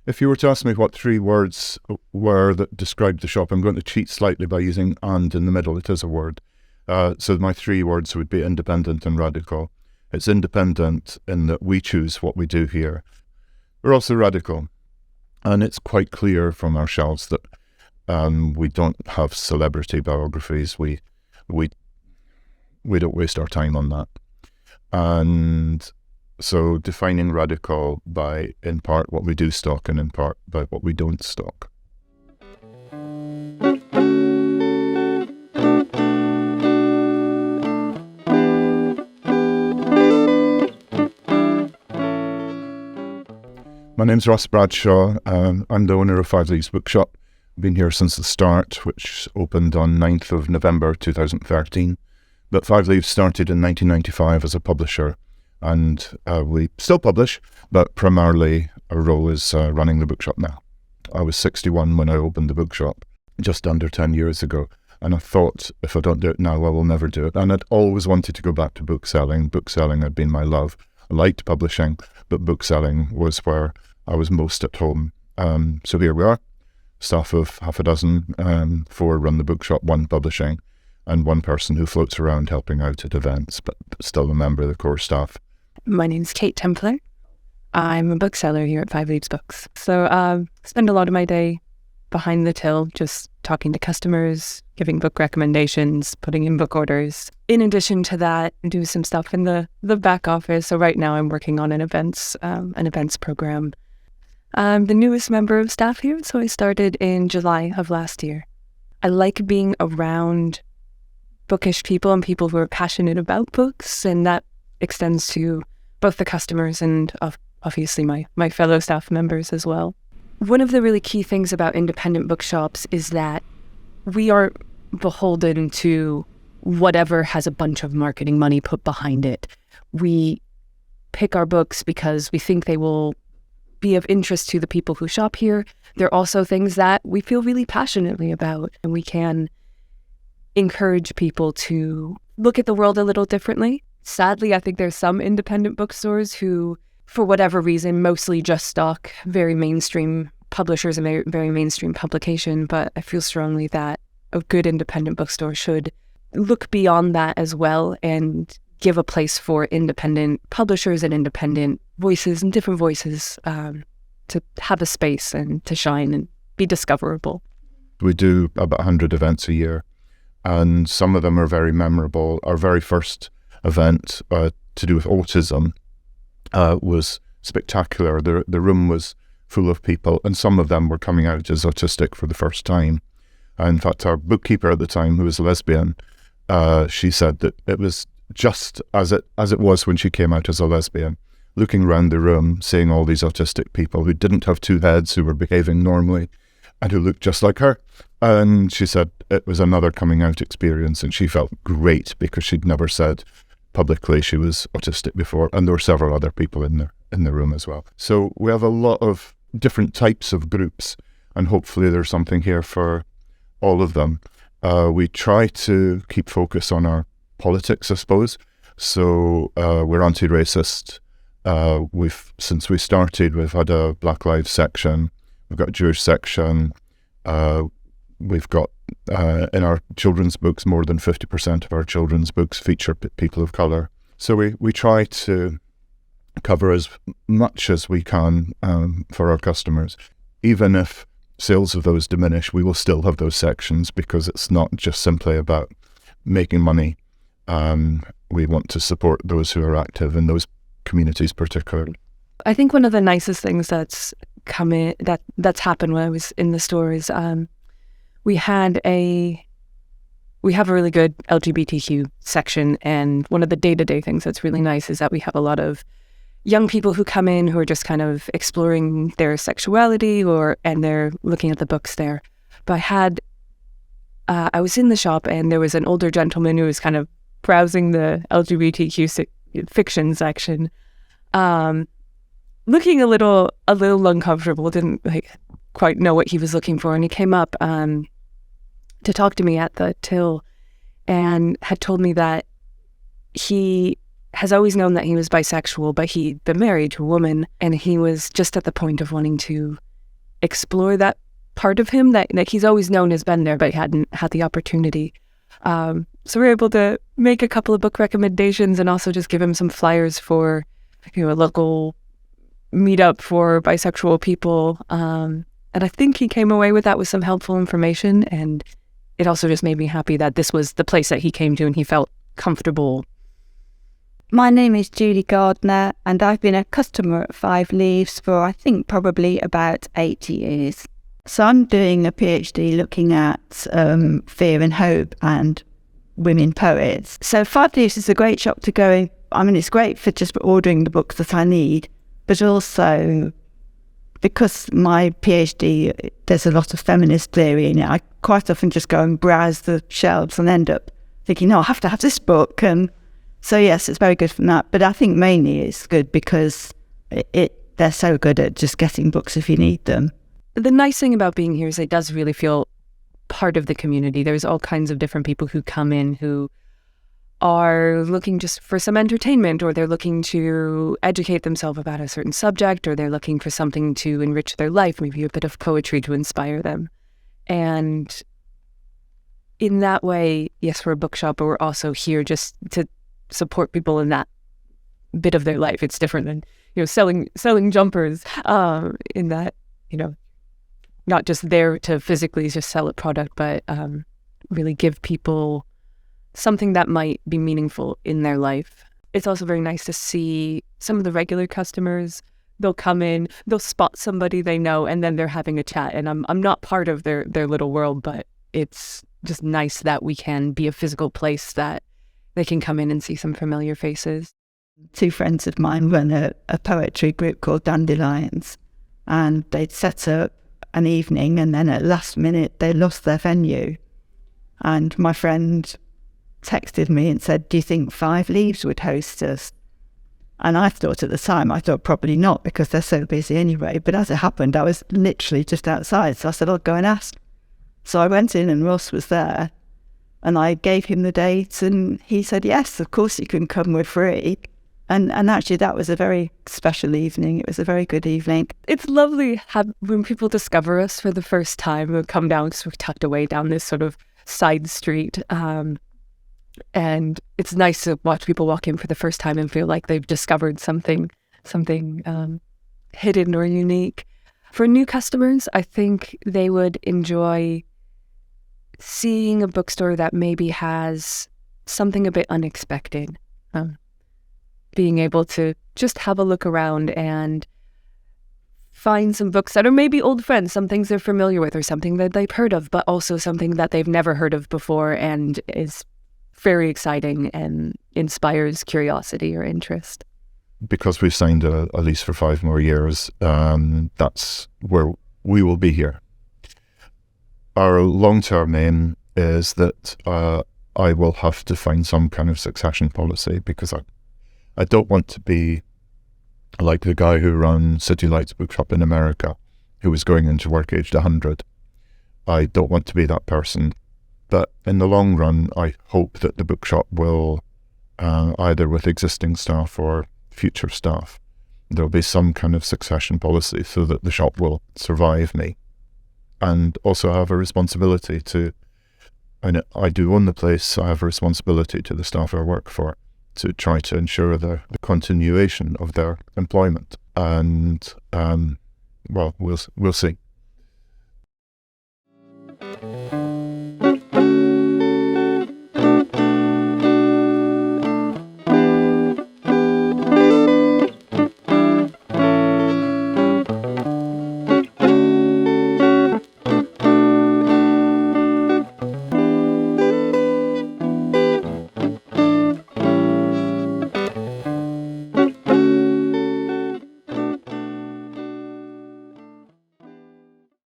If you were to ask me what 3 words were that described the shop, I'm going to cheat slightly by using "and" in the middle. It is a word. So my 3 words would be independent and radical. It's independent in that we choose what we do here. We're also radical. And it's quite clear from our shelves that we don't have celebrity biographies. We don't waste our time on that. And so defining radical by, in part, what we do stock and in part by what we don't stock. My name's Ross Bradshaw. I'm the owner of Five Leaves Bookshop. I've been here since the start, which opened on 9th of November 2013. But Five Leaves started in 1995 as a publisher, and we still publish, but primarily our role is running the bookshop now. I was 61 when I opened the bookshop, just under 10 years ago, and I thought, if I don't do it now, I will never do it. And I'd always wanted to go back to bookselling. Bookselling had been my love. I liked publishing, but bookselling was where I was most at home. So here we are, staff of half a dozen, 4 run the bookshop, 1 publishing, and 1 person who floats around helping out at events, but still a member of the core staff. My name's Kate Templer. I'm a bookseller here at Five Leaves Books. So I spend a lot of my day behind the till, just talking to customers, giving book recommendations, putting in book orders. In addition to that, I do some stuff in the back office. So right now I'm working on an events program. I'm the newest member of staff here, so I started in July of last year. I like being around bookish people and people who are passionate about books, and that extends to both the customers and obviously my fellow staff members as well. One of the really key things about independent bookshops is that we are beholden to whatever has a bunch of marketing money put behind it. We pick our books because we think they will be of interest to the people who shop here. They're also things that we feel really passionately about, and we can encourage people to look at the world a little differently. Sadly, I think there's some independent bookstores who, for whatever reason, mostly just stock very mainstream publishers and very mainstream publication, but I feel strongly that a good independent bookstore should look beyond that as well and give a place for independent publishers and independent voices and different voices to have a space and to shine and be discoverable. We do about 100 events a year, and some of them are very memorable. Our very first event to do with autism was spectacular. The room was full of people, and some of them were coming out as autistic for the first time. In fact, our bookkeeper at the time, who was a lesbian, she said that it was just as it was when she came out as a lesbian, looking around the room, seeing all these autistic people who didn't have 2 heads, who were behaving normally, and who looked just like her. And she said it was another coming out experience, and she felt great because she'd never said publicly she was autistic before, and there were several other people in the room as well. So we have a lot of different types of groups, and hopefully there's something here for all of them. We try to keep focus on our politics, I suppose. So we're anti-racist. Since we started, we've had a Black Lives section, we've got a Jewish section, we've got in our children's books, more than 50% of our children's books feature people of colour. So we try to cover as much as we can for our customers. Even if sales of those diminish, we will still have those sections because it's not just simply about making money. We want to support those who are active in those communities particularly. I think one of the nicest things that's happened when I was in the store is we have a really good LGBTQ section, and one of the day-to-day things that's really nice is that we have a lot of young people who come in who are just kind of exploring their sexuality and they're looking at the books there. But I was in the shop and there was an older gentleman who was kind of browsing the LGBTQ fiction section, looking a little uncomfortable, didn't quite know what he was looking for, and he came up to talk to me at the till and had told me that he has always known that he was bisexual, but he'd been married to a woman, and he was just at the point of wanting to explore that part of him that he's always known has been there, but he hadn't had the opportunity. So we're able to make a couple of book recommendations and also just give him some flyers for, a local meetup for bisexual people. And I think he came away with that with some helpful information. And it also just made me happy that this was the place that he came to and he felt comfortable. My name is Julie Gardner, and I've been a customer at Five Leaves for, I think, probably about 8 years. So I'm doing a PhD looking at fear and hope and women poets. So Five Leaves is a great shop to go in. I mean, it's great for just ordering the books that I need, but also because my PhD, there's a lot of feminist theory in it, I quite often just go and browse the shelves and end up thinking, no, I have to have this book. And so, yes, it's very good from that. But I think mainly it's good because they're so good at just getting books if you need them. The nice thing about being here is it does really feel part of the community. There's all kinds of different people who come in who are looking just for some entertainment, or they're looking to educate themselves about a certain subject, or they're looking for something to enrich their life, maybe a bit of poetry to inspire them. And in that way, yes, we're a bookshop, but we're also here just to support people in that bit of their life. It's different than, selling jumpers, in that, not just there to physically just sell a product, but really give people something that might be meaningful in their life. It's also very nice to see some of the regular customers. They'll come in, they'll spot somebody they know, and then they're having a chat. And I'm not part of their little world, but it's just nice that we can be a physical place that they can come in and see some familiar faces. 2 friends of mine run a poetry group called Dandelions, and they'd set up an evening, and then at last minute they lost their venue. And my friend texted me and said, do you think Five Leaves would host us? And I thought at the time, probably not, because they're so busy anyway. But as it happened, I was literally just outside. So I said, I'll go and ask. So I went in and Ross was there, and I gave him the date, and he said, yes, of course you can come, we're free. And actually that was a very special evening. It was a very good evening. It's lovely when people discover us for the first time and come down, because we're tucked away down this sort of side street. And it's nice to watch people walk in for the first time and feel like they've discovered something hidden or unique. For new customers, I think they would enjoy seeing a bookstore that maybe has something a bit unexpected. Being able to just have a look around and find some books that are maybe old friends, some things they're familiar with or something that they've heard of, but also something that they've never heard of before and is very exciting and inspires curiosity or interest. Because we've signed a lease for 5 more years, that's where we will be here. Our long-term aim is that I will have to find some kind of succession policy, because I don't want to be like the guy who ran City Lights Bookshop in America, who was going into work aged 100. I don't want to be that person. But in the long run, I hope that the bookshop will, either with existing staff or future staff, there'll be some kind of succession policy so that the shop will survive me. And also have a responsibility to, I do own the place, I have a responsibility to the staff I work for to try to ensure the continuation of their employment. And, well, we'll see.